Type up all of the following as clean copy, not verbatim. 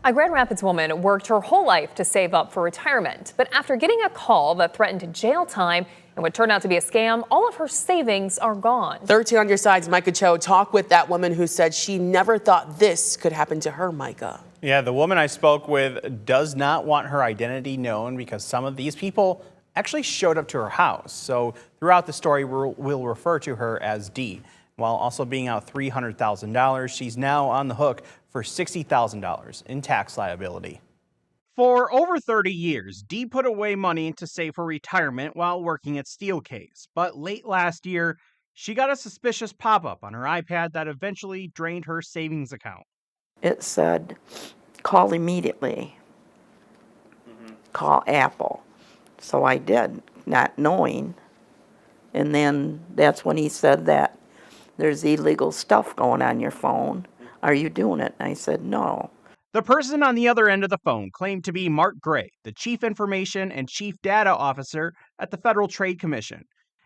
A Grand Rapids woman worked her whole life to save up for retirement, but after getting a call that threatened jail time and what turned out to be a scam, all of her savings are gone. 13 on your side's Micah Cho talked with that woman who said she never thought this could happen to her, Micah. Yeah, the woman I spoke with does not want her identity known because some of these people actually showed up to her house. So throughout the story, we'll refer to her as Dee. While also being out $300,000, she's now on the hook for $60,000 in tax liability. For over 30 years, Dee put away money to save for retirement while working at Steelcase. But late last year, she got a suspicious pop-up on her iPad that eventually drained her savings account. It said, call immediately. Call Apple. So I did, not knowing. And then that's when he said that there's illegal stuff going on your phone. Are you doing it? And I said, no. The person on the other end of the phone claimed to be Mark Gray, the Chief Information and Chief Data Officer at the Federal Trade Commission.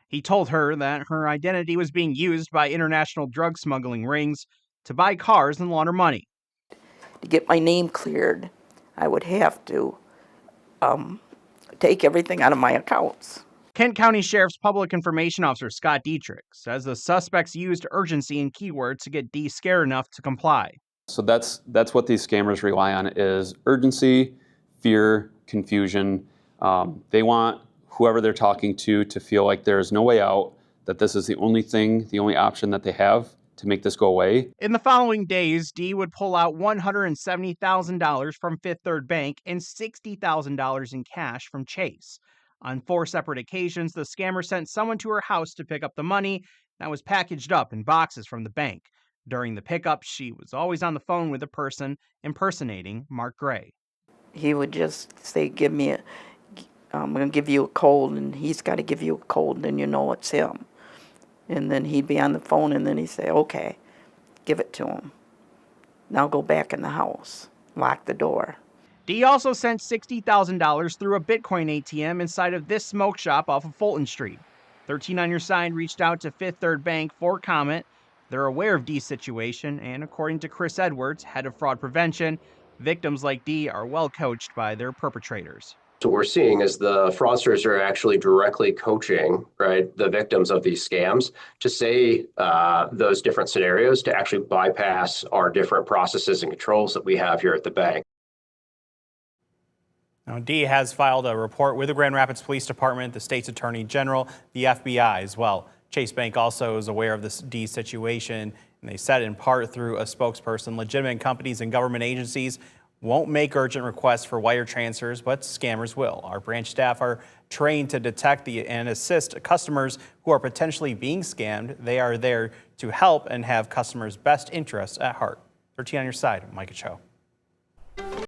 He told her that her identity was being used by international drug smuggling rings to buy cars and launder money. To get my name cleared, I would have to take everything out of my accounts. Kent County Sheriff's Public Information Officer Scott Dietrich says the suspects used urgency and keywords to get Dee scared enough to comply. So that's what these scammers rely on is urgency, fear, confusion. They want whoever they're talking to feel like there's no way out, that this is the only thing, the only option that they have to make this go away. In the following days, Dee would pull out $170,000 from Fifth Third Bank and $60,000 in cash from Chase. On 4 separate occasions, the scammer sent someone to her house to pick up the money that was packaged up in boxes from the bank. During the pickup, she was always on the phone with a person impersonating Mark Gray. He would just say, I'm going to give you a code, and he's got to give you a code, and then you know it's him. And then he'd be on the phone, and then he'd say, okay, give it to him. Now go back in the house, lock the door. Dee also sent $60,000 through a Bitcoin ATM inside of this smoke shop off of Fulton Street. 13 on your side reached out to Fifth Third Bank for comment. They're aware of Dee's situation, and according to Chris Edwards, head of fraud prevention, victims like Dee are well coached by their perpetrators. So what we're seeing is the fraudsters are actually directly coaching, right, the victims of these scams to say those different scenarios to actually bypass our different processes and controls that we have here at the bank. Now, Dee has filed a report with the Grand Rapids Police Department, the state's attorney general, the FBI as well. Chase Bank also is aware of this Dee situation, and they said in part through a spokesperson, legitimate companies and government agencies won't make urgent requests for wire transfers, but scammers will. Our branch staff are trained to detect and assist customers who are potentially being scammed. They are there to help and have customers' best interests at heart. 13 on your side, Micah Cho.